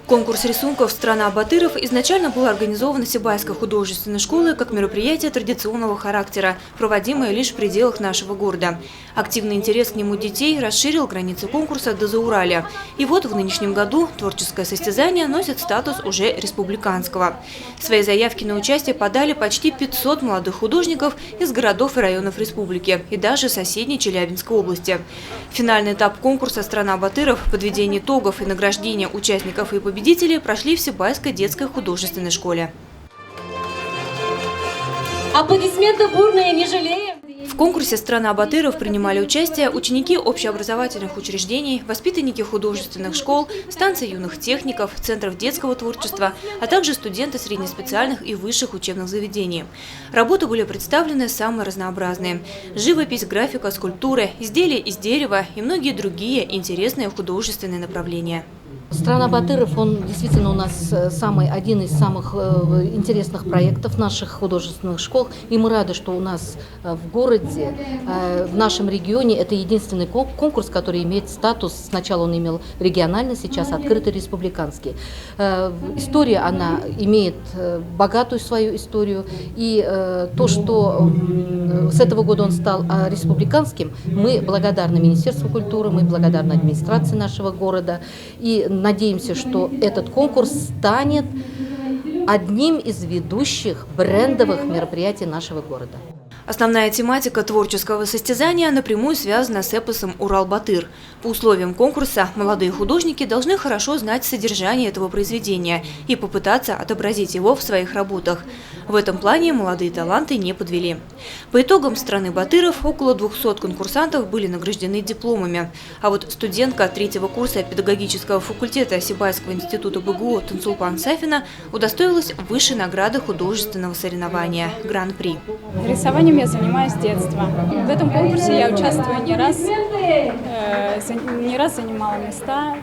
Конкурс рисунков «Страна Батыров» изначально был организован Сибайской художественной школой как мероприятие традиционного характера, проводимое лишь в пределах нашего города. Активный интерес к нему детей расширил границы конкурса до Зауралья. И вот в нынешнем году творческое состязание носит статус уже республиканского. Свои заявки на участие подали почти 500 молодых художников из городов и районов республики и даже соседней Челябинской области. Финальный этап конкурса «Страна Батыров», подведение итогов и награждение участников и победителей прошли в Сибайской детской художественной школе. Аплодисменты бурные, не жалеем! В конкурсе «Страна Батыров» принимали участие ученики общеобразовательных учреждений, воспитанники художественных школ, станций юных техников, центров детского творчества, а также студенты среднеспециальных и высших учебных заведений. Работы были представлены самые разнообразные – живопись, графика, скульптуры, изделия из дерева и многие другие интересные художественные направления. «Страна Батыров», он действительно у нас один из самых интересных проектов наших художественных школ. И мы рады, что у нас в городе, в нашем регионе это единственный конкурс, который имеет статус. Сначала он имел региональный, сейчас открытый республиканский. История, она имеет богатую свою историю. И то, что с этого года он стал республиканским, мы благодарны Министерству культуры, мы благодарны администрации нашего города. И надеемся, что этот конкурс станет одним из ведущих брендовых мероприятий нашего города. Основная тематика творческого состязания напрямую связана с эпосом «Урал-Батыр». По условиям конкурса молодые художники должны хорошо знать содержание этого произведения и попытаться отобразить его в своих работах. В этом плане молодые таланты не подвели. По итогам «Страны Батыров» около 200 конкурсантов были награждены дипломами. А вот студентка 3-го курса педагогического факультета Сибайского института БГУ Тансулпан Сафина удостоилась высшей награды художественного соревнования – Гран-при. Рисованием я занимаюсь с детства. В этом конкурсе я участвую не раз занимала места.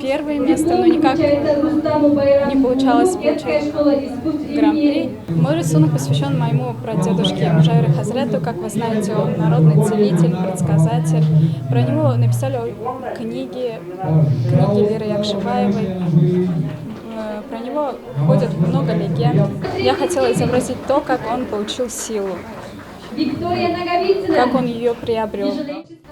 Первое место, но никак не получалось получить гран-при. Мой рисунок посвящен моему прадедушке Мужайру Хазрету. Как вы знаете, он народный целитель, предсказатель. Про него написали книги Леры Якшибаевой. Про него ходит много легенд. Я хотела изобразить то, как он получил силу, как он ее приобрел.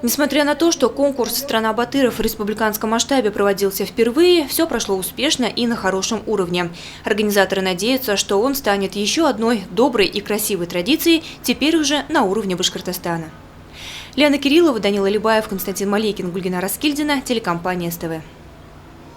Несмотря на то, что конкурс «Страна Батыров» в республиканском масштабе проводился впервые, все прошло успешно и на хорошем уровне. Организаторы надеются, что он станет еще одной доброй и красивой традицией, теперь уже на уровне Башкортостана. Лена Кириллова, Данила Либаев, Константин Малейкин, Гульгина Раскильдина, телекомпания СТВ.